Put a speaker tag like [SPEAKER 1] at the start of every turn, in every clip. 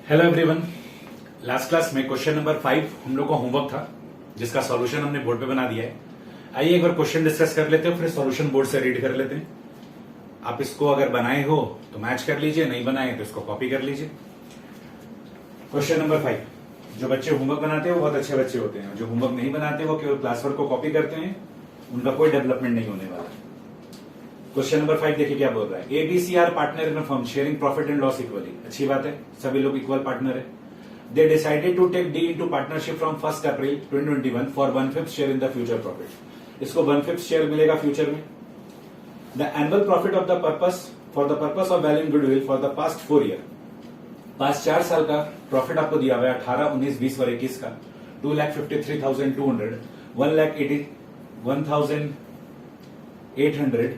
[SPEAKER 1] Hello everyone. Last class में question number 5 हम लोग का होमवर्क था, जिसका सॉल्यूशन हमने बोर्ड पे बना दिया है। आइए एक बार क्वेश्चन डिस्कस कर लेते हैं, फिर सॉल्यूशन बोर्ड से रीड कर लेते हैं। आप इसको अगर बनाए हो तो मैच कर लीजिए, नहीं बनाए तो इसको कॉपी कर लीजिए। Question number 5। जो बच्चे होमवर्क बनाते हैं वो बहुत अच्छे बच्चे होते हैं, जो होमवर्क नहीं बनाते वो केवल क्लास वर्क को कॉपी करते हैं, उनका कोई डेवलपमेंट नहीं होने वाला। क्वेश्चन नंबर 5 देखिए क्या बोल रहा है। ABC are partner in firm sharing profit and loss equally. अच्छी बात है, सभी लोग इक्वल पार्टनर है। They decided to take D into partnership from 1 April 2021 for 1/5 share in the future profit. इसको 1/5 शेयर मिलेगा फ्यूचर में। The annual profit of the purpose for the purpose of valuing goodwill for the past 4 year. पास्ट 4 साल का profit आपको दिया हुआ है 18, 19, 20 और 21 का 2,53,200, 1,80,1,800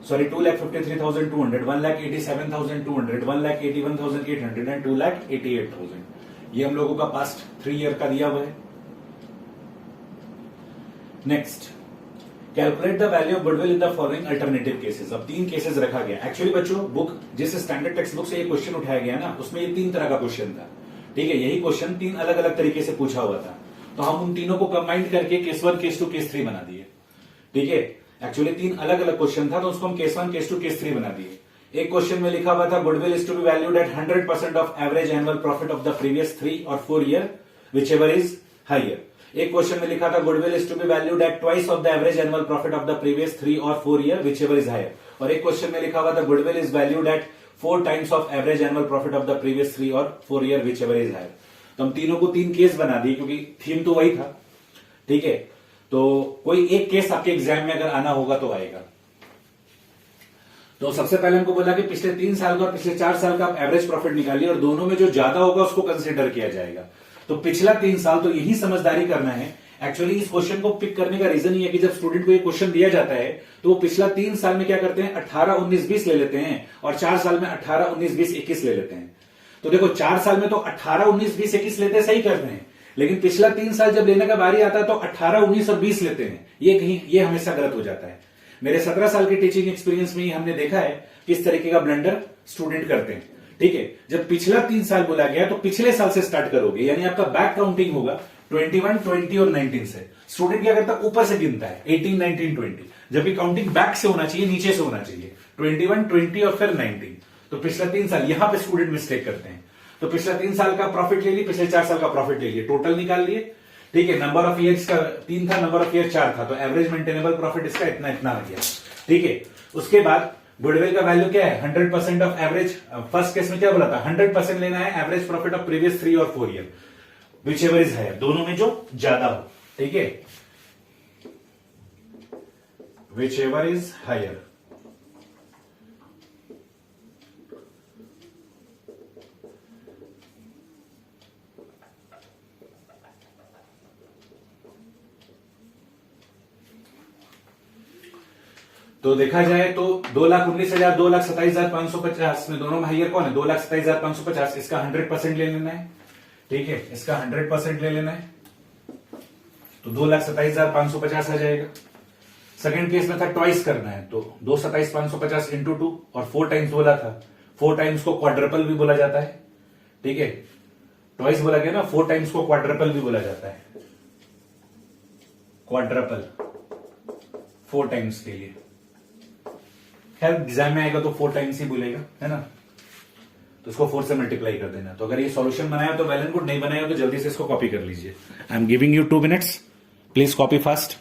[SPEAKER 1] सॉरी 2,53,200, 1,87,200, 1,81,800 एंड 2,88,000। ये हम लोगों का पास्ट 3 ईयर का दिया हुआ है। Next, calculate the value of goodwill in the following alternative cases. अब 3 केसेस रखा गया। एक्चुअली बच्चों, बुक जिस स्टैंडर्ड टेक्स्ट बुक से ये क्वेश्चन उठाया गया ना, उसमें ये 3 तरह का क्वेश्चन था। ठीक है, यही क्वेश्चन 3 अलग अलग तरीके से पूछा हुआ था, तो हम उन तीनों को कंबाइंड करके केस 1, केस 2, केस 3 बना दिए। ठीक है, एक्चुअली 3 अलग अलग क्वेश्चन था, तो उसको हम केस 1, केस 2, केस 3 बना दिए। एक क्वेश्चन में लिखा हुआ था goodwill is to be valued at 100% of average annual profit of the previous 3 और 4 year whichever is higher. एक क्वेश्चन में लिखा था goodwill is to be valued at twice of the average annual profit of the previous 3 और 4 year whichever is higher. और एक question में लिखा हुआ था goodwill is valued at 4 times of average annual profit of the previous 3 और 4 year whichever is higher. तो हम तीनों को 3 केस बना दिए, क्योंकि थीम तो वही था। ठीक है, तो कोई एक केस आपके एग्जाम में अगर आना होगा तो आएगा। तो सबसे पहले हमको बोला कि पिछले 3 साल का और पिछले 4 साल का आप एवरेज प्रॉफिट निकालिए, और दोनों में जो ज्यादा होगा उसको कंसिडर किया जाएगा। तो पिछला 3 साल, तो यही समझदारी करना है। एक्चुअली इस क्वेश्चन को पिक करने का रीजन ये है कि जब स्टूडेंट को ये क्वेश्चन दिया जाता है तो वो पिछला 3 साल में क्या करते हैं, 18, 19, 20 ले लेते हैं, और 4 साल में 18, 19, 20, 21 ले लेते हैं। तो देखो, 4 साल में तो 18, 19, 20, 21 लेते हैं, सही करते हैं, लेकिन पिछला 3 साल जब लेने का बारी आता है तो 18, 19 और 20 लेते हैं। ये हमेशा गलत हो जाता है। मेरे 17 साल के टीचिंग एक्सपीरियंस में ही हमने देखा है किस तरीके का ब्लंडर स्टूडेंट करते हैं। ठीक है, जब पिछला 3 साल बोला गया तो पिछले साल से स्टार्ट करोगे, यानी आपका बैक काउंटिंग होगा 21, 20 और 19 से। स्टूडेंट क्या करता है, ऊपर से गिनता है 18, 19, 20, जबकि काउंटिंग बैक से होना चाहिए, नीचे से होना चाहिए 21, 20 और फिर 19। तो पिछला 3 साल, यहां पे स्टूडेंट मिस्टेक करते हैं। तो पिछला 3 साल का प्रॉफिट ले लिए, पिछले 4 साल का प्रॉफिट ले लिए, टोटल निकाल लिए। ठीक है, नंबर ऑफ ईयर्स का 3 था, नंबर ऑफ ईयर 4 था, तो एवरेज मेंटेनेबल प्रॉफिट इसका इतना इतना आ गया। ठीक है, उसके बाद गुडविल का वैल्यू क्या है, 100% ऑफ एवरेज। फर्स्ट केस में क्या बोला था, 100% लेना है एवरेज प्रॉफिट ऑफ प्रीवियस 3 और 4 year whichever is higher, दोनों में जो ज्यादा हो। ठीक है, विच एवर इज हायर। तो देखा जाए तो 2,19,000, 2,27,550 में दोनों में हाइयर कौन है, 2,27,550। इसका 100% ले लेना है। ठीक है, इसका 100% ले लेना है, तो 2,27,550 आ जाएगा। सेकंड केस में था ट्वाइस करना है, तो 2,27,550 इंटू 2, और 4 टाइम्स बोला था। 4 टाइम्स को क्वाड्रपल भी बोला जाता है। ठीक है, ट्वाइस बोला गया ना, 4 टाइम्स को क्वाड्रपल भी बोला जाता है। क्वाड्रपल 4 टाइम्स के लिए, खैर एग्जाम में आएगा तो 4 टाइम्स ही बोलेगा, है ना। तो इसको 4 से मल्टीप्लाई कर देना। तो अगर ये सॉल्यूशन बनाया तो वेल एंड गुड, नहीं बनाया तो जल्दी से इसको कॉपी कर लीजिए। I am giving you 2 minutes, please copy fast.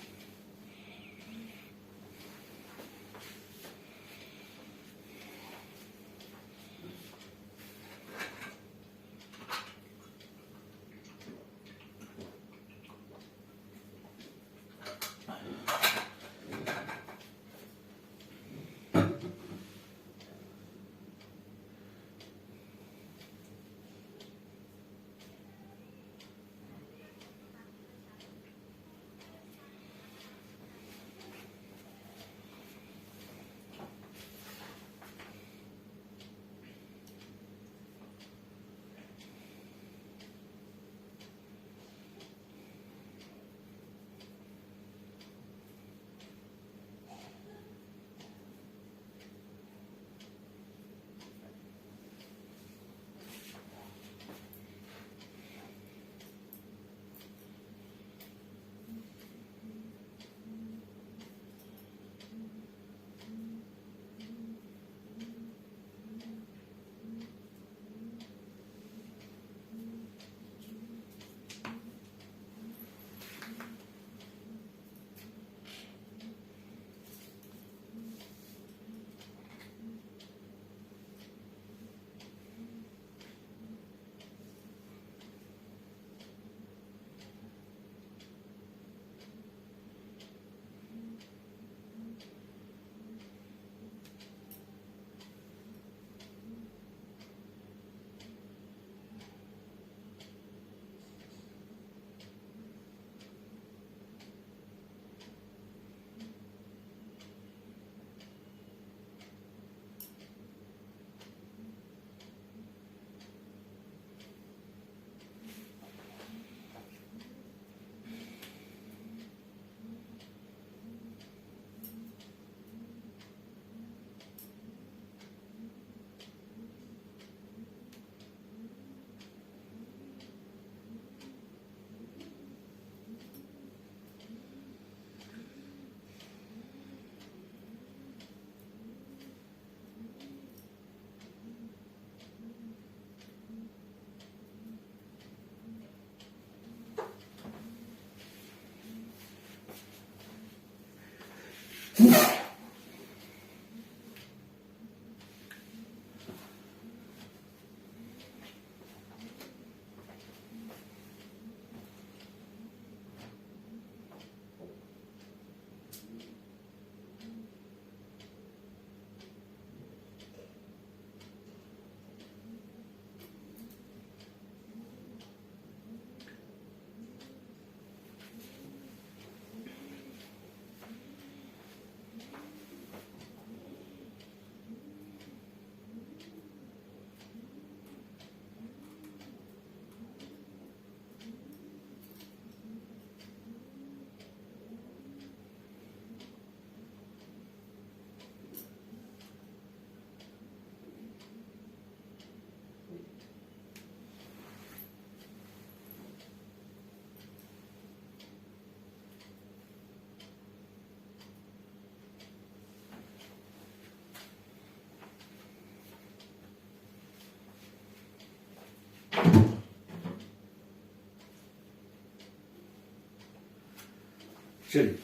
[SPEAKER 1] चलिए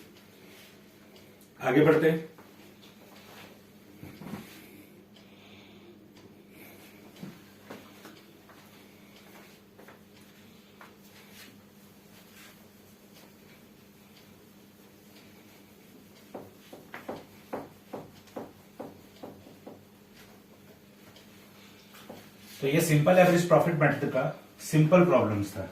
[SPEAKER 1] आगे बढ़ते हैं। तो ये सिंपल एवरेज प्रॉफिट मेथड का सिंपल प्रॉब्लम्स था।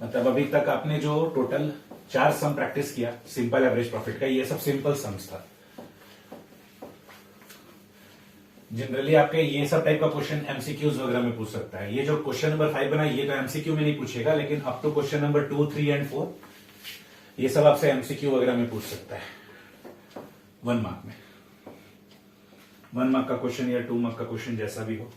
[SPEAKER 1] मतलब अभी तक आपने जो टोटल 4 सम प्रैक्टिस किया सिंपल एवरेज प्रॉफिट का, ये सब सिंपल सम्स था। जनरली आपके ये सब टाइप का क्वेश्चन एमसीक्यूज वगैरह में पूछ सकता है। ये जो क्वेश्चन नंबर 5 बना ये तो एमसीक्यू में नहीं पूछेगा, लेकिन up to question number 2, 3 and 4 ये सब आपसे एमसीक्यू वगैरह में पूछ सकता है 1 मार्क में। 1 मार्क का क्वेश्चन या 2 मार्क का क्वेश्चन जैसा भी हो।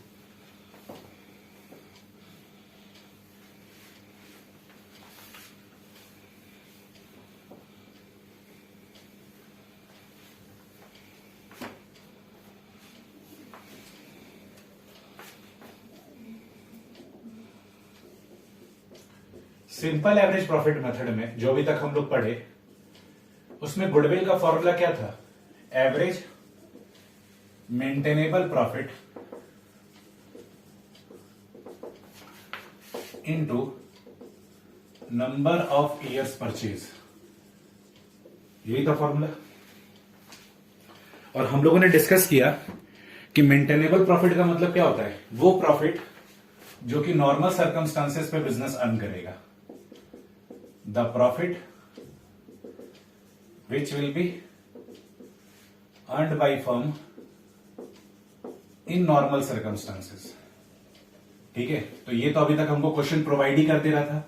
[SPEAKER 1] सिंपल एवरेज प्रॉफिट मेथड में जो अभी तक हम लोग पढ़े उसमें गुडविल का फॉर्मूला क्या था? Average maintainable profit into number of years purchase, यही था फॉर्मूला। और हम लोगों ने डिस्कस किया कि मेंटेनेबल प्रॉफिट का मतलब क्या होता है? वो प्रॉफिट जो कि नॉर्मल सर्कमस्टांसेस पे बिजनेस अर्न करेगा। The profit which will be earned by firm in normal circumstances। ठीक है, तो ये तो अभी तक हमको क्वेश्चन प्रोवाइड ही कर दे रहा था,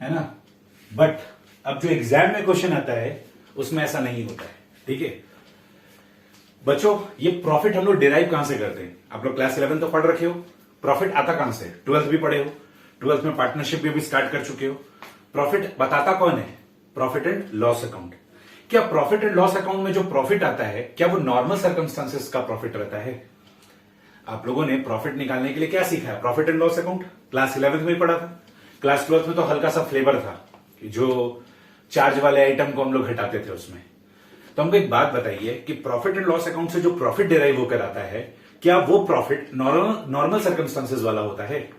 [SPEAKER 1] है ना। बट अब जो एग्जाम में क्वेश्चन आता है उसमें ऐसा नहीं होता है। ठीक है बच्चों, ये प्रॉफिट हम लोग डिराइव कहां से करते हैं? आप लोग क्लास 11 तो पढ़ रखे हो, प्रॉफिट आता कहां से? 12th भी पढ़े हो, 12th में पार्टनरशिप भी स्टार्ट कर चुके हो। प्रॉफिट बताता कौन है? Profit and loss account. क्या प्रॉफिट एंड लॉस अकाउंट में जो प्रॉफिट आता है क्या वो नॉर्मल सर्कमस्टांसेस का प्रॉफिट रहता है? आप लोगों ने प्रॉफिट निकालने के लिए क्या सीखा है? Profit and loss account class 11th में पढ़ा था। क्लास 12th में तो हल्का सा फ्लेवर था कि जो चार्ज वाले आइटम को हम लोग घटाते थे उसमें। तो हमको एक बात बताइए कि प्रॉफिट एंड लॉस अकाउंट से जो प्रॉफिट डिराइव होकर आता है क्या वो प्रॉफिट नॉर्मल सर्कमस्टांसेस वाला होता है?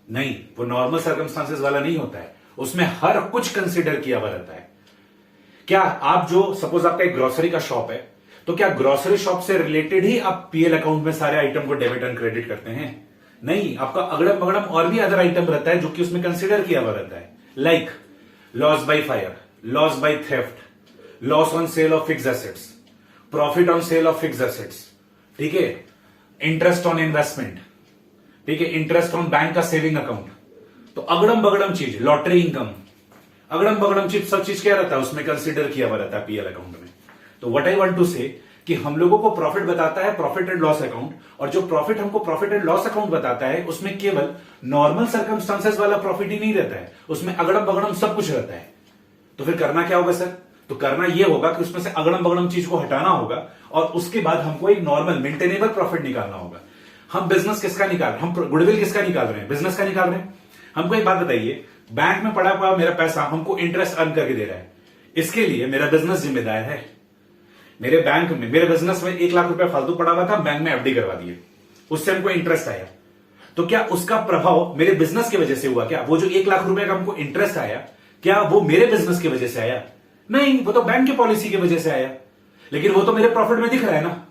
[SPEAKER 1] नहीं, वो नॉर्मल सर्कमस्टांसेस वाला नहीं होता है। उसमें हर कुछ कंसीडर किया हुआ रहता है। क्या आप जो सपोज आपका एक ग्रोसरी का शॉप है तो क्या ग्रोसरी शॉप से रिलेटेड ही आप पीएल अकाउंट में सारे आइटम को डेबिट एंड क्रेडिट करते हैं? नहीं, आपका अगड़म बगड़म और भी अदर आइटम रहता है जो कि उसमें कंसीडर किया हुआ रहता है। Like loss by fire, loss by theft, loss on sale of fixed assets, profit on sale of fixed assets, ठीक है, इंटरेस्ट ऑन इन्वेस्टमेंट, ठीक है, इंटरेस्ट ऑन बैंक का सेविंग अकाउंट। तो अगड़म बगड़म चीज, लॉटरी इनकम, अगड़म बगड़म चीज, सब चीज क्या रहता है उसमें कंसीडर किया हुआ रहता है पीएल अकाउंट में। तो व्हाट आई वांट टू से कि हम लोगों को प्रॉफिट बताता है प्रॉफिट एंड लॉस अकाउंट, और जो प्रॉफिट हमको प्रॉफिट एंड लॉस अकाउंट बताता है उसमें केवल नॉर्मल सर्कमस्टांसेस वाला प्रॉफिट ही नहीं रहता है, उसमें अगड़म बगड़म सब कुछ रहता है। तो फिर करना क्या होगा सर? तो करना यह होगा कि उसमें से अगड़म बगड़म चीज को हटाना होगा और उसके बाद हमको एक नॉर्मल मेंटेनेबल प्रॉफिट निकालना होगा। हम बिजनेस किसका निकाल रहे हैं? हम गुडविल किसका निकाल रहे हैं? बिजनेस का निकाल रहे हैं। हमको एक बात बताइए, बैंक में पड़ा हुआ मेरा पैसा हमको इंटरेस्ट अर्न करके दे रहा है, इसके लिए मेरा बिजनेस जिम्मेदार है। मेरे बैंक में, मेरे बिजनेस में 1 लाख रुपया फालतू पड़ा हुआ था, बैंक में एफडी करवा दिए, उससे हमको इंटरेस्ट आया, तो क्या उसका प्रभाव मेरे बिजनेस की वजह से हुआ? क्या वो जो 1 लाख रुपए का हमको इंटरेस्ट आया, क्या वो मेरे बिजनेस की वजह से आया? नहीं, वो तो बैंक की पॉलिसी की वजह से आया, लेकिन वो तो मेरे प्रॉफिट में दिख रहा है ना।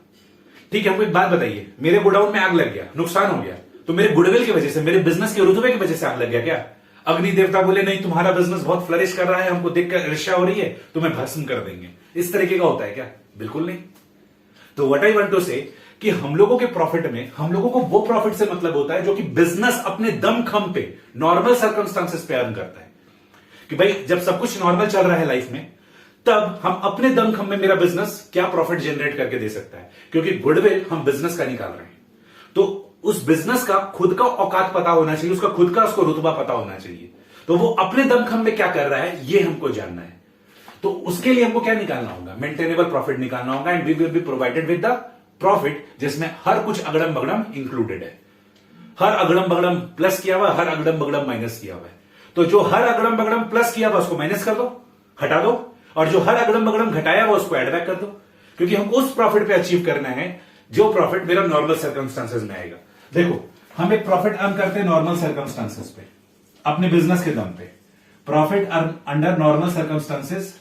[SPEAKER 1] ठीक है, हमको एक बात बताइए, मेरे गोडाउन में आग लग गया, नुकसान हो गया, तो मेरे गुडविल की वजह से, मेरे बिजनेस के रुतबे की वजह से आग लग गया क्या? अग्नि देवता बोले नहीं, तुम्हारा बिजनेस बहुत फ्लरिश कर रहा है, हमको देखकर ईर्ष्या हो रही है, तुम्हें भस्म कर देंगे, इस तरीके का होता है क्या? बिल्कुल नहीं। तो व्हाट आई वांट टू से कि हम लोगों के प्रॉफिट में, हम लोगों को वो प्रॉफिट से मतलब होता है जो कि बिजनेस अपने दमखम पे, नॉर्मल सर्कमस्टांसेस पे अर्न करता है। कि भाई जब सब कुछ नॉर्मल चल रहा है लाइफ में, तब हम अपने दमखम में मेरा बिजनेस क्या प्रॉफिट जनरेट करके दे सकता है, क्योंकि गुडविल हम बिजनेस का निकाल रहे हैं, तो उस बिजनेस का खुद का औकात पता होना चाहिए, उसका खुद का उसको रुतबा पता होना चाहिए, तो वो अपने दमखम में क्या कर रहा है ये हमको जानना है। तो उसके लिए हमको क्या निकालना होगा? मेंटेनेबल प्रॉफिट निकालना होगा, and we will be provided with the profit जिसमें हर कुछ अगड़म बगड़म इंक्लूडेड है। हर अगड़म बगड़म प्लस किया हुआ, हर अगड़म बगड़म माइनस किया हुआ है। तो जो हर अगड़म बगड़म प्लस किया हुआ उसको माइनस कर दो, हटा दो, और जो हर अगड़म बगड़म घटाया हुआ उसको एड बैक कर दो, क्योंकि हमको उस प्रॉफिट पे अचीव करना है जो प्रॉफिट मेरा नॉर्मल सर्कमस्टांसेस में आएगा। देखो, हम एक प्रॉफिट अर्न करते हैं नॉर्मल सर्कमस्टांसेस पे, अपने बिजनेस के दम पे, profit earn under normal circumstances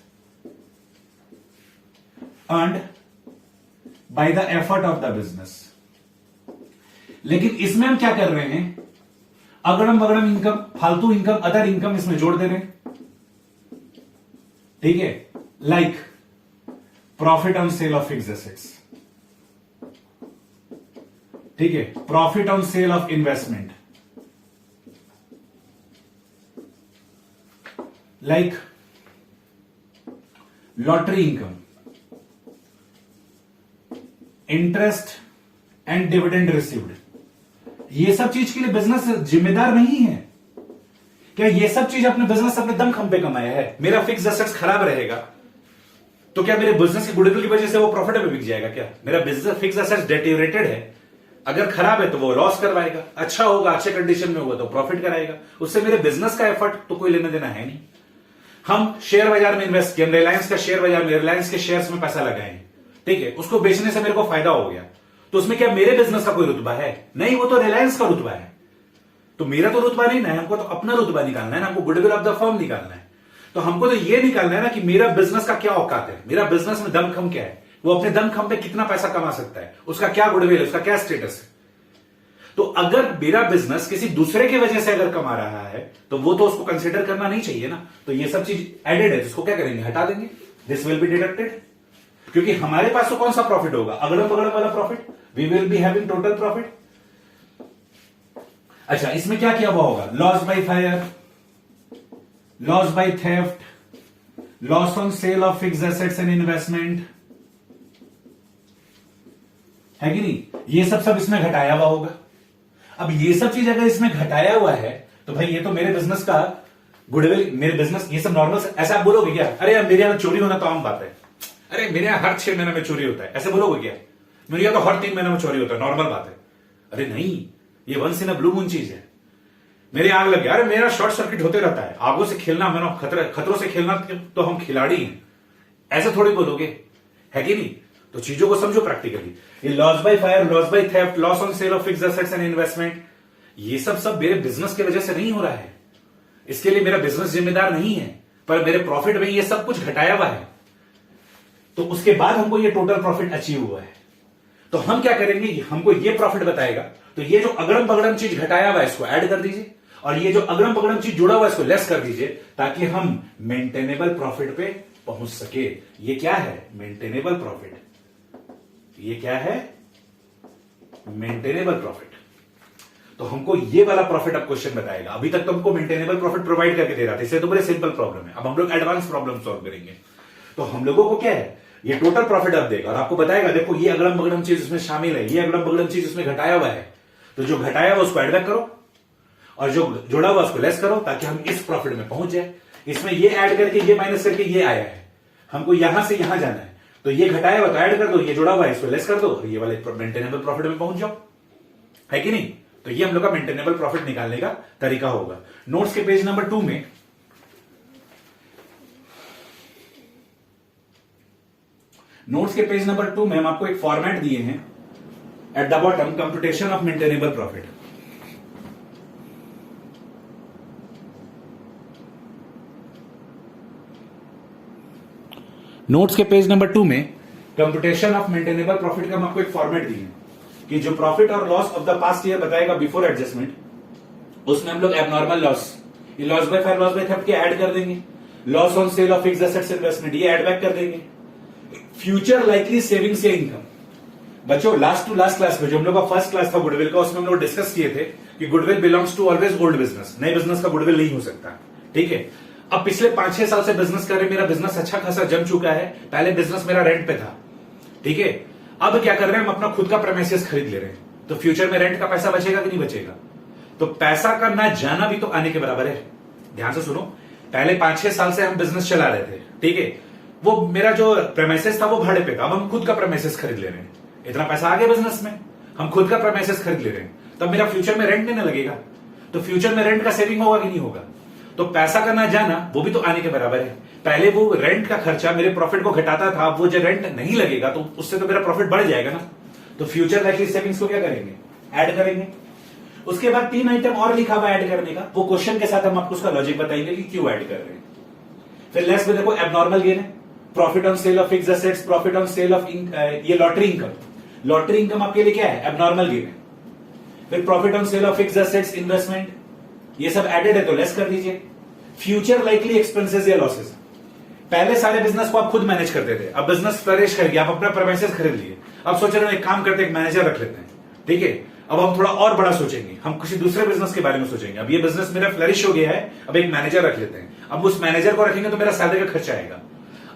[SPEAKER 1] earned by the effort of the business. लेकिन इसमें हम क्या कर रहे हैं? अगड़म बगड़म इनकम, फालतू इनकम, अदर इनकम इसमें जोड़ दे रहे हैं। ठीक है, like profit on sale of fixed assets, ठीक है, profit on sale of investment, like lottery income, interest and dividend received. ये सब चीज के लिए बिजनेस जिम्मेदार नहीं है क्या? ये सब चीज अपने बिजनेस अपने दमखम पे कमाया है। मेरा फिक्स एसेट्स खराब रहेगा तो क्या मेरे बिजनेस की गुडविल की वजह से वो प्रॉफिट में बिक जाएगा क्या? मेरा बिजनेस फिक्स एसेट्स डेटेरियोरेटेड है, अगर खराब है तो वो लॉस करवाएगा, अच्छा होगा, अच्छे कंडीशन में होगा तो प्रॉफिट कराएगा, उससे मेरे बिजनेस का एफर्ट तो कोई लेना देना है नहीं। हम शेयर बाजार में इन्वेस्ट किए, रिलायंस का शेयर बाजार में, रिलायंस के शेयर्स में पैसा लगाए, ठीक है, उसको बेचने से मेरे को फायदा हो गया, तो उसमें क्या मेरे बिजनेस का कोई रुतबा है? नहीं, वो तो रिलायंस का रुतबा है। तो मेरा तो रुतबा नहीं ना है, हमको तो अपना रुतबा निकालना है ना, हमको गुडविल ऑफ द फर्म निकालना है। तो हमको तो ये निकालना है ना कि मेरा बिजनेस का क्या औकात है, मेरा बिजनेस में दमखम क्या है, वो अपने दमखम पे कितना पैसा कमा सकता है, उसका क्या गुडविल है, उसका क्या स्टेटस है। तो अगर मेरा बिजनेस किसी दूसरे की वजह से अगर कमा रहा है तो वो तो उसको कंसिडर करना नहीं चाहिए ना। तो ये सब चीज एडेड है, जिसको क्या करेंगे, हटा देंगे, दिस विल बी डिडक्टेड, क्योंकि हमारे पास तो कौन सा प्रॉफिट होगा? अगड़म बगड़म वाला profit, we will be having total profit. अच्छा, इसमें क्या किया हुआ होगा? Loss by fire, loss by theft, loss on sale of fixed assets and investment, है कि नहीं? ये सब इसमें घटाया हुआ होगा। अब ये सब चीज अगर इसमें घटाया हुआ है तो भाई ये तो मेरे बिजनेस का गुडविल, मेरे बिजनेस, ये सब नॉर्मल। ऐसा आप बोलोगे क्या? अरे यार मेरे यहां चोरी होना तो आम बात है, अरे मेरे यहां हर 6 महीने में चोरी होता है, ऐसे बोलोगे क्या? मेरे यहां तो हर 3 महीने में चोरी होता है, नॉर्मल बात है। अरे नहीं, ये once in a blue moon चीज है। मेरे आग लग गया, अरे मेरा शॉर्ट सर्किट होते रहता है, आगों से खेलना, मैंने खतरों से खेलना तो हम खिलाड़ी हैं, ऐसे थोड़ी बोलोगे, है कि नहीं? तो चीजों को समझो प्रैक्टिकली। ये loss by fire, loss by theft, loss on sale of fixed assets and investment, ये सब मेरे बिजनेस की वजह से नहीं हो रहा है, इसके लिए मेरा बिजनेस जिम्मेदार नहीं है, पर मेरे प्रॉफिट में ये सब कुछ घटाया हुआ है, तो उसके बाद हमको ये टोटल प्रॉफिट अचीव हुआ है। तो हम क्या करेंगे, हमको ये प्रॉफिट बताएगा, तो ये जो अगड़म बगड़म चीज घटाया हुआ है इसको ऐड कर दीजिए, और ये जो अगड़म बगड़म चीज जुड़ा हुआ है इसको लेस कर दीजिए, ताकि हम मेंटेनेबल प्रॉफिट पे पहुंच सके। ये क्या है? Maintainable profit. ये क्या है? Maintainable profit. तो हमको ये वाला प्रॉफिट अब क्वेश्चन बताएगा। अभी तक तो हमको मेंटेनेबल प्रॉफिट प्रोवाइड करके दे रहा था, इससे तो बड़े सिंपल प्रॉब्लम है। अब हम लोग एडवांस प्रॉब्लम सॉल्व करेंगे। तो हम लोगों को क्या है, ये टोटल प्रॉफिट अब देगा और आपको बताएगा, देखो ये अगड़म बगड़म चीज इसमें शामिल है, ये अगड़म बगड़म चीज इसमें घटाया हुआ है, तो जो घटाया हुआ उसको एड बैक करो और जो जोड़ा हुआ उसको लेस करो, ताकि हम इस प्रॉफिट में पहुंच जाए। इसमें ये ऐड करके ये माइनस करके ये आया है, हमको यहां से यहां जाना है, तो ये घटाया हुआ तो ऐड कर दो, ये जोड़ा हुआ है इसको लेस कर दो, और ये वाले मेंटेनेबल प्रॉफिट में पहुंच जाओ, है कि नहीं? तो ये हम लोग का मेंटेनेबल प्रॉफिट निकालने का तरीका होगा। नोट्स के पेज नंबर 2 में नोट्स के पेज नंबर 2 में हम आपको एक फॉर्मेट दिए हैं at the bottom, computation of maintainable profit. Notes के पेज नंबर 2 में कंप्यूटेशन ऑफ मेंटेनेबल प्रॉफिट का हम आपको एक फॉर्मेट दिए हैं कि जो प्रॉफिट और loss of the past year बताएगा बिफोर एडजस्टमेंट, उसमें हम लोग एबनॉर्मल लॉस, ये loss by fire, loss by theft के ऐड कर देंगे, loss on sale of fixed assets investment ये ऐड बैक कर देंगे, फ्यूचर लाइकली सेविंग्स या इनकम। बच्चों लास्ट टू लास्ट क्लास में जो हम लोग का फर्स्ट क्लास था गुडविल का, उसमें हम लोग डिस्कस किए थे कि goodwill belongs to always old business, नए बिजनेस का गुडविल नहीं हो सकता। ठीक है, अब पिछले 5-6 साल से बिजनेस कर रहे, मेरा बिजनेस अच्छा खासा जम चुका है, पहले बिजनेस मेरा रेंट पे था। ठीक है, अब क्या कर रहे हैं, हम अपना खुद का प्रेमिसेस खरीद ले रहे हैं, तो फ्यूचर में रेंट का पैसा बचेगा कि नहीं बचेगा? तो पैसा का ना जाना भी तो आने के बराबर है। ध्यान से सुनो, पहले 5-6 साल से हम बिजनेस चला रहे थे, ठीक है, वो मेरा जो प्रेमिसेस था वो भाड़े पे था, अब हम खुद का प्रेमिसेस खरीद ले रहे हैं, इतना पैसा आ गया बिजनेस में, हम खुद का प्रेमिसेस खरीद ले रहे हैं, तब मेरा फ्यूचर में रेंट नहीं लगेगा, तो फ्यूचर में रेंट का सेविंग होगा कि नहीं होगा? तो पैसा का ना जाना वो भी तो आने के बराबर है। पहले वो रेंट का खर्चा मेरे प्रॉफिट को घटाता था, वो जो रेंट नहीं लगेगा तो उससे तो मेरा प्रॉफिट बढ़ जाएगा ना। तो फ्यूचर लाइकली सेविंग्स को क्या करेंगे, ऐड करेंगे। उसके बाद 3 आइटम और लिखा हुआ ऐड करने का, वो क्वेश्चन के साथ हम आपको उसका लॉजिक बताएंगे कि क्यों ऐड कर रहे हैं। फिर लेस में देखो एबनॉर्मल गेन है, profit on sale of fixed assets, profit on sale of ये लॉटरी इनकम, लॉटरी इनकम आपके लिए क्या है, एबनॉर्मल गेन है। फिर profit on sale of fixed assets, investment, ये सब एडेड है तो लेस कर दीजिए। फ्यूचर लाइकली एक्सपेंसेस या लॉसेस, पहले सारे बिजनेस को आप खुद मैनेज करते थे, अब बिजनेस फ्लरिश कर गया, आप अपना प्रेमिसेस खरीद लिए, अब सोच रहे हो एक काम करते एक मैनेजर रख लेते हैं। ठीक है, अब हम थोड़ा और बड़ा सोचेंगे, हम किसी दूसरे बिजनेस के बारे में सोचेंगे। अब ये बिजनेस मेरा फ्लरिश हो गया है, अब एक मैनेजर रख लेते हैं। अब उस मैनेजर को रखेंगे तो मेरा सैलरी का खर्चा आएगा।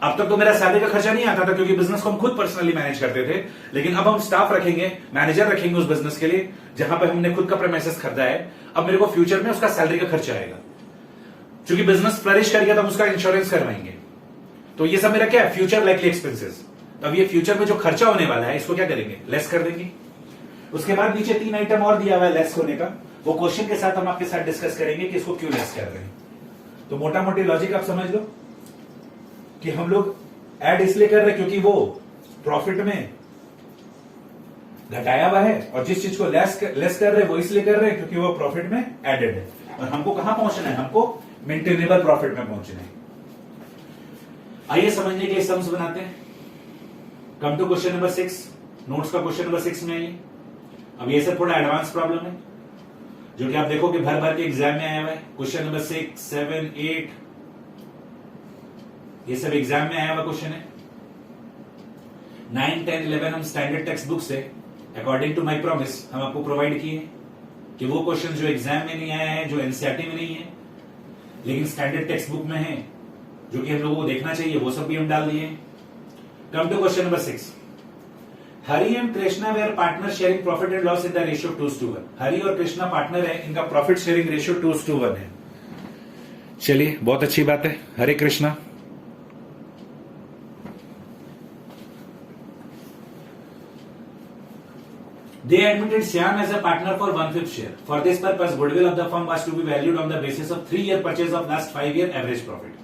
[SPEAKER 1] अब तक तो मेरा सैलरी का खर्चा नहीं आता था क्योंकि बिजनेस को हम खुद पर्सनली मैनेज करते थे, लेकिन अब हम स्टाफ रखेंगे, मैनेजर रखेंगे उस बिजनेस के लिए जहां पर हमने खुद का प्रेमिसेस खरीदा है। अब मेरे को फ्यूचर में उसका सैलरी का खर्चा आएगा, क्योंकि बिजनेस फ्लरिश कर गया तो हम उसका इंश्योरेंस करवाएंगे। तो ये सब मेरा क्या है, फ्यूचर लाइकली एक्सपेंसेस। तो अब ये फ्यूचर में जो खर्चा होने वाला है इसको क्या करेंगे, लेस कर देंगे। उसके बाद नीचे 3 आइटम और दिया हुआ है लेस होने का, वो क्वेश्चन के साथ हम आपके साथ डिस्कस करेंगे कि इसको क्यों लेस कर रहे हैं। तो मोटा मोटी लॉजिक आप समझ लो कि हम लोग ऐड इसलिए कर रहे हैं क्योंकि वो प्रॉफिट में घटाया हुआ है, और जिस चीज को लेस कर रहे हैं वो इसलिए कर रहे हैं क्योंकि वो प्रॉफिट में एडेड है। और हमको कहां पहुंचना है, हमको मेंटेनेबल प्रॉफिट में पहुंचना है। आइए समझने के लिए सम्स बनाते हैं। Come to question number 6, notes का क्वेश्चन नंबर 6 में आइए। अब ये सब थोड़ा एडवांस प्रॉब्लम है जो कि आप देखो कि भर भर के एग्जाम में आया हुआ है। क्वेश्चन नंबर 6, 7, 8 ये सब एग्जाम में आया हुआ क्वेश्चन है। 9, 10, 11 हम स्टैंडर्ड टेक्स्ट बुक से अकॉर्डिंग टू माय प्रॉमिस हम आपको प्रोवाइड किए कि वो क्वेश्चन जो एग्जाम में नहीं आया है, जो एनसीईआरटी में नहीं है लेकिन स्टैंडर्ड टेक्स्ट बुक में है, जो कि हम लोगों को देखना चाहिए, वो सब भी हम डाल दिए। Come to question number 6, Hari and Krishna were partner sharing profit and loss in the ratio 2:1। Hari और कृष्णा पार्टनर है, इनका प्रॉफिट शेयरिंग रेशियो 2:1 है। चलिए बहुत अच्छी बात है, हरे Krishna. They admitted Shyam as a partner for 1/5 share. For this purpose, goodwill of the firm was to be valued on the basis of 3-year purchase of last 5-year average profit.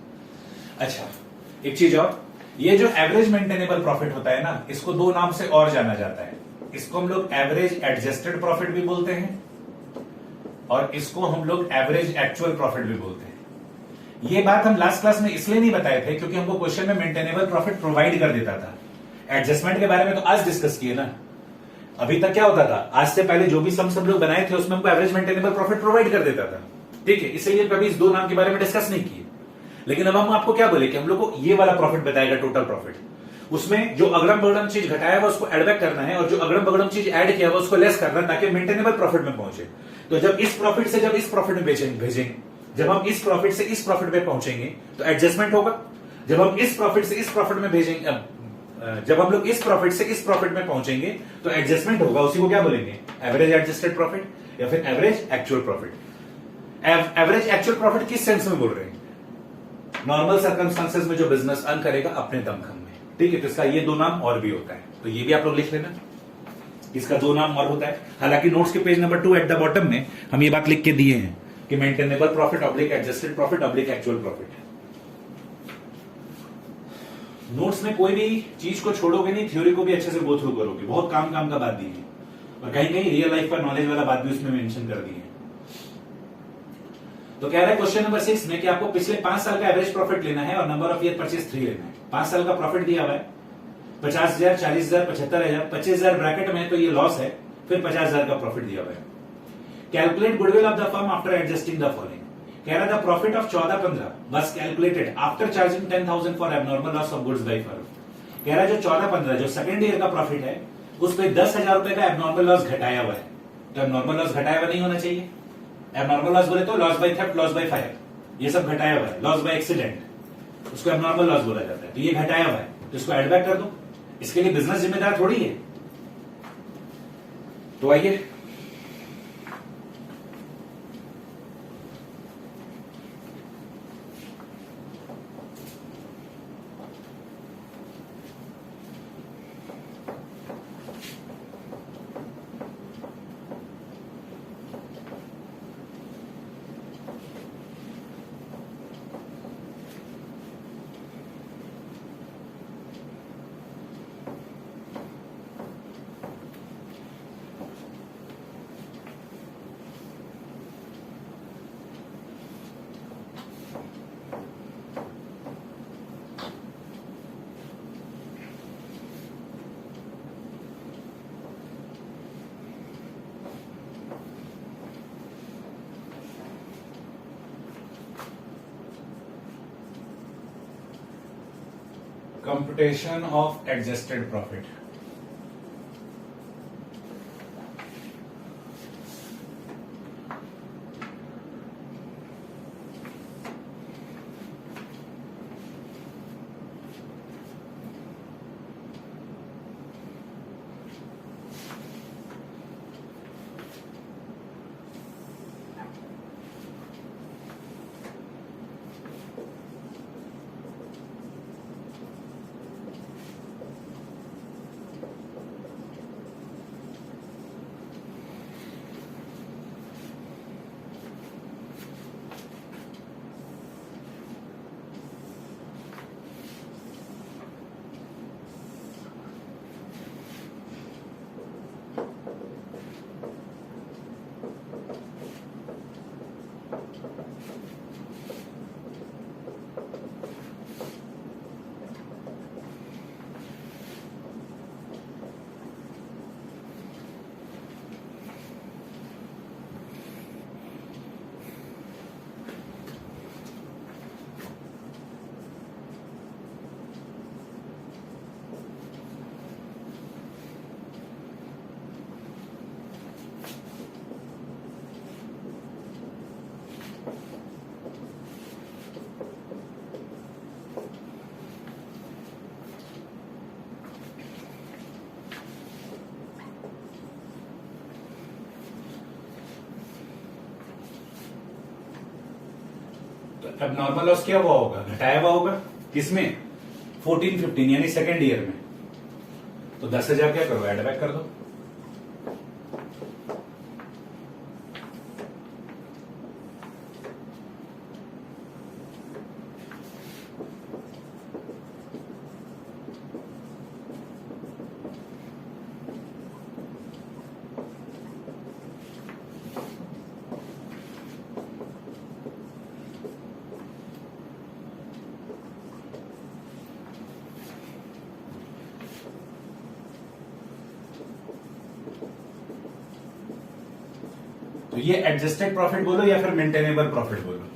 [SPEAKER 1] अच्छा, एक चीज और, ये जो एवरेज मेंटेनेबल प्रॉफिट होता है ना, इसको 2 नाम से और जाना जाता है। इसको हम लोग एवरेज एडजस्टेड प्रॉफिट भी बोलते हैं और इसको हम लोग एवरेज एक्चुअल प्रॉफिट भी बोलते हैं। ये बात हम लास्ट क्लास में इसलिए नहीं बताए थे क्योंकि हमको क्वेश्चन में मेंटेनेबल प्रॉफिट प्रोवाइड कर देता था। एडजस्टमेंट के बारे में तो आज डिस्कस किए ना। अभी तक क्या होता था, आज से पहले जो भी सम सब लोग बनाए थे उसमें हमको एवरेज मेंटेनेबल प्रॉफिट प्रोवाइड कर देता था। ठीक है, इसलिए कभी इस 2 नाम के बारे में डिस्कस नहीं किए। लेकिन अब हम आपको क्या बोले कि हम लोग को ये वाला प्रॉफिट बताएगा, टोटल प्रॉफिट। उसमें जो अगड़म बगड़म चीज घटाया हुआ उसको एड बैक करना है और जो अगड़म बगड़म चीज ऐड किया हुआ उसको लेस करना है ताकि मेंटेनेबल प्रॉफिट में पहुंचे। तो जब इस प्रॉफिट से जब इस प्रॉफिट में भेजेंगे, जब हम इस प्रॉफिट से इस प्रॉफिट में पहुंचेंगे तो एडजस्टमेंट होगा। जब हम इस प्रॉफिट से इस प्रॉफिट में भेजेंगे, जब हम लोग इस प्रॉफिट से इस प्रॉफिट में पहुंचेंगे तो एडजस्टमेंट होगा। उसी को क्या बोलेंगे, एवरेज एडजस्टेड प्रॉफिट या फिर average actual profit. Average actual profit किस सेंस में बोल रहे हैं, नॉर्मल सर्कमस्टांसेस में जो बिजनेस अर्न करेगा अपने दमखम में। ठीक है, तो इसका ये 2 नाम और भी होता है, तो ये भी आप लोग लिख लेना, इसका 2 नाम और होता है। हालांकि नोट्स के page number 2 at the bottom में हम ये बात लिख के दिए हैं कि maintainable profit oblique adjusted profit oblique actual profit. Notes में कोई भी चीज को छोड़ोगे नहीं, थ्योरी को भी अच्छे से गो थ्रू करोगे। बहुत काम काम का बात दी है और कहीं कहीं रियल लाइफ का नॉलेज वाला बात भी उसमें मेंशन कर दी है। तो कह रहा है क्वेश्चन नंबर 6 में कि आपको पिछले 5 साल का एवरेज प्रॉफिट लेना है और नंबर ऑफ ईयर परचेज 3 लेना है। 5 साल का प्रॉफिट दिया हुआ है 50,000, 40,000, 75,000, 25,000 ब्रैकेट में, तो ये लॉस है, फिर 50,000 का प्रॉफिट दिया हुआ है। Calculate goodwill of the firm after adjusting the following. कह रहा था profit of 14-15 was calculated after charging 10,000 for abnormal loss of goods by firm. कह रहा है जो 14-15 जो सेकंड ईयर का प्रॉफिट है उस पर 10,000 रुपए का एबनॉर्मल लॉस घटाया हुआ है। तो एबनॉर्मल लॉस घटाया हुआ नहीं होना चाहिए। एबनॉर्मल लॉस बोले तो loss by theft, loss by fire, ये सब घटाया हुआ है। लॉस बाय एक्सीडेंट, उसको एबनॉर्मल लॉस बोला जाता है। तो ये घटाया हुआ है, तो इसको एड बैक कर दो। इसके लिए बिजनेस जिम्मेदार थोड़ी है। तो आइए computation of adjusted profit। अब नॉर्मल लॉस क्या हुआ होगा, घटाया हुआ होगा। किसमें? 14-15 यानी सेकेंड ईयर में। तो 10,000 क्या करो, एड बैक कर दो। तो ये एडजस्टेड प्रॉफिट बोलो या फिर मेंटेनेबल प्रॉफिट बोलो।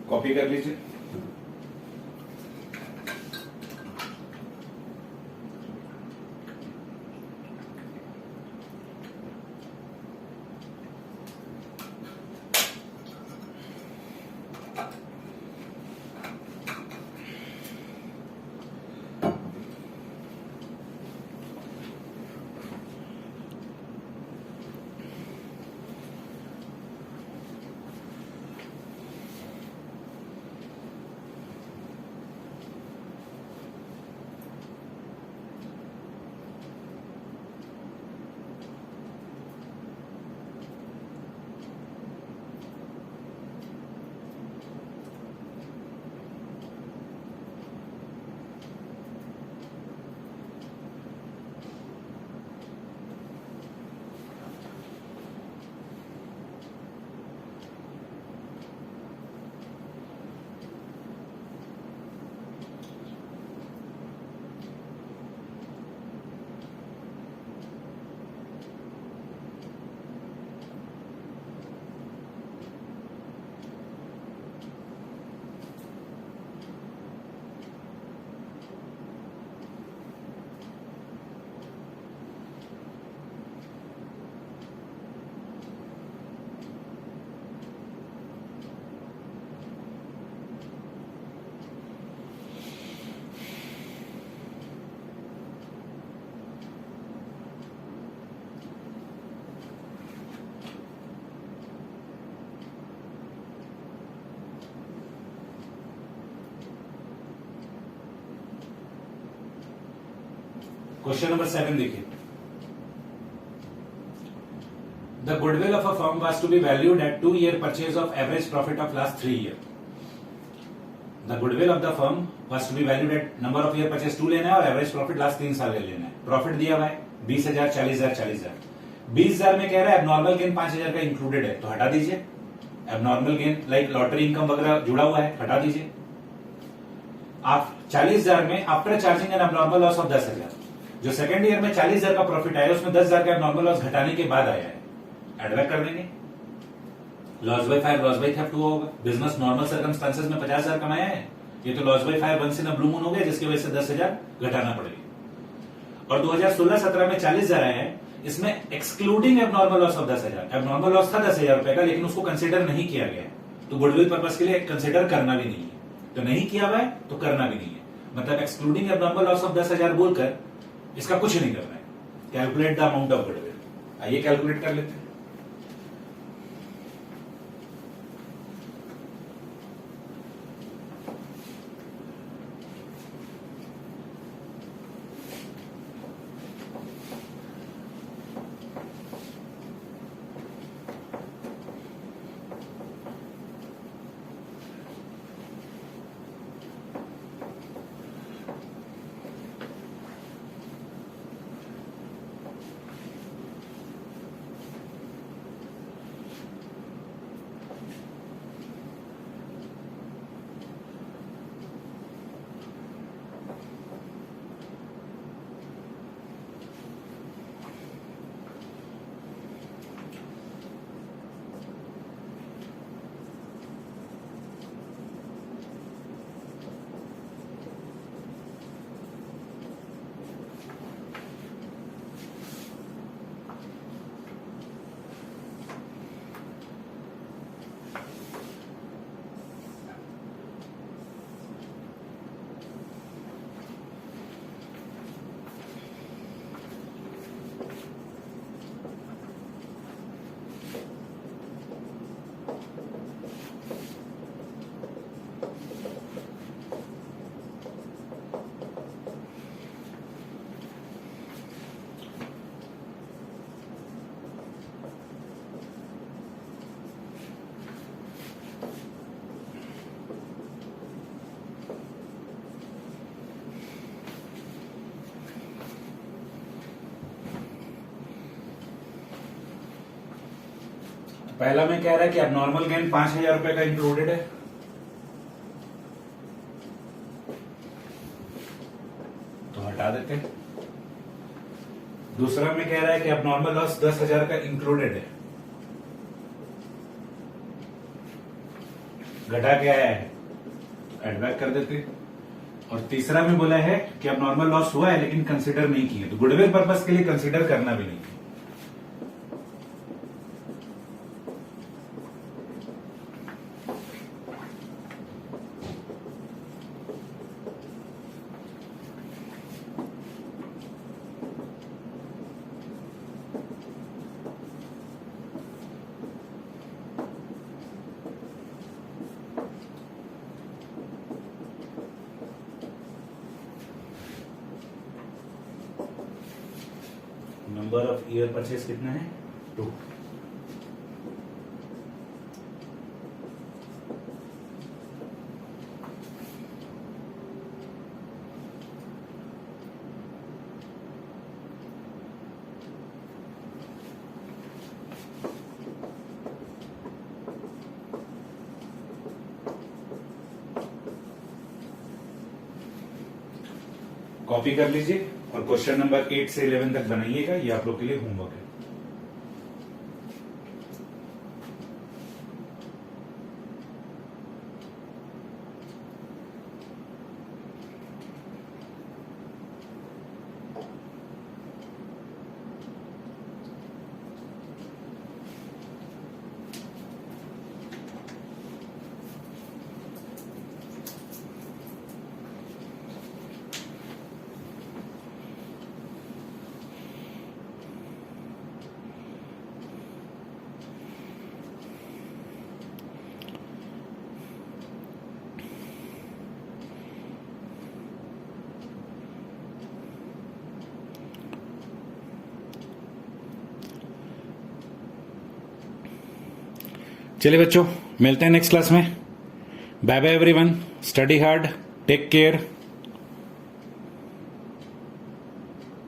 [SPEAKER 1] कॉपी कर लीजिए। क्वेश्चन नंबर 7 देखिए। The goodwill of a firm was to be valued at 2 year purchase of average profit of last 3 year। The goodwill of the firm was to be valued at number of year purchase 2 लेना है और average profit last 3 साल का लेना है। Profit दिया हुआ है 20,000, 40,000, 40,000। 20,000 में कह रहा है एबनॉर्मल गेन 5,000 का इंक्लूडेड है, तो हटा दीजिए। Abnormal gain like lottery income वगैरह जुड़ा हुआ है, हटा दीजिए। आप 40,000 में after charging N abnormal loss of 10,000, जो सेकंड ईयर में 40,000 का प्रॉफिट आया उसमें 10,000 का नॉर्मल लॉस घटाने के बाद आया है, एड बैक कर देंगे। Loss by fire, loss by theft हुआ होगा। बिजनेस नॉर्मल सर्कमस्टांसेस में 50,000 कमाया है, ये तो loss by fire once in a blue moon हो गया, जिसकी वजह से 10,000 घटाना पड़ेगा। और 2016-17 में 40,000 आया है, इसमें excluding abnormal loss of 10,000। Abnormal loss था 10,000 रुपए का, लेकिन उसको कंसिडर नहीं किया गया है, तो गुडविल पर्पस के लिए कंसिडर करना भी नहीं है। तो नहीं किया हुआ है तो करना भी नहीं है, मतलब एक्सक्लूडिंग एबनॉर्मल लॉस ऑफ 10,000 बोलकर इसका कुछ नहीं करना है। Calculate the amount of goodwill, आइए कैलकुलेट कर लेते हैं। पहला में कह रहा है कि अब नॉर्मल गेन 5,000 रुपए का इंक्लूडेड है, तो हटा देते हैं। दूसरा में कह रहा है कि अब नॉर्मल लॉस 10,000 का इंक्लूडेड है, घटा के आया है एड बैक कर देते। और तीसरा में बोला है कि अब नॉर्मल लॉस हुआ है लेकिन कंसिडर नहीं किए, तो गुडविल पर्पस के लिए कंसिडर करना भी नहीं। नंबर ऑफ ईयर परचेज कितना है 2। कॉपी कर लीजिए और क्वेश्चन नंबर 8 से 11 तक बनाइएगा, ये आप लोग के लिए होमवर्क है। चलिए बच्चों, मिलते हैं नेक्स्ट क्लास में। Bye bye everyone, study hard, take care.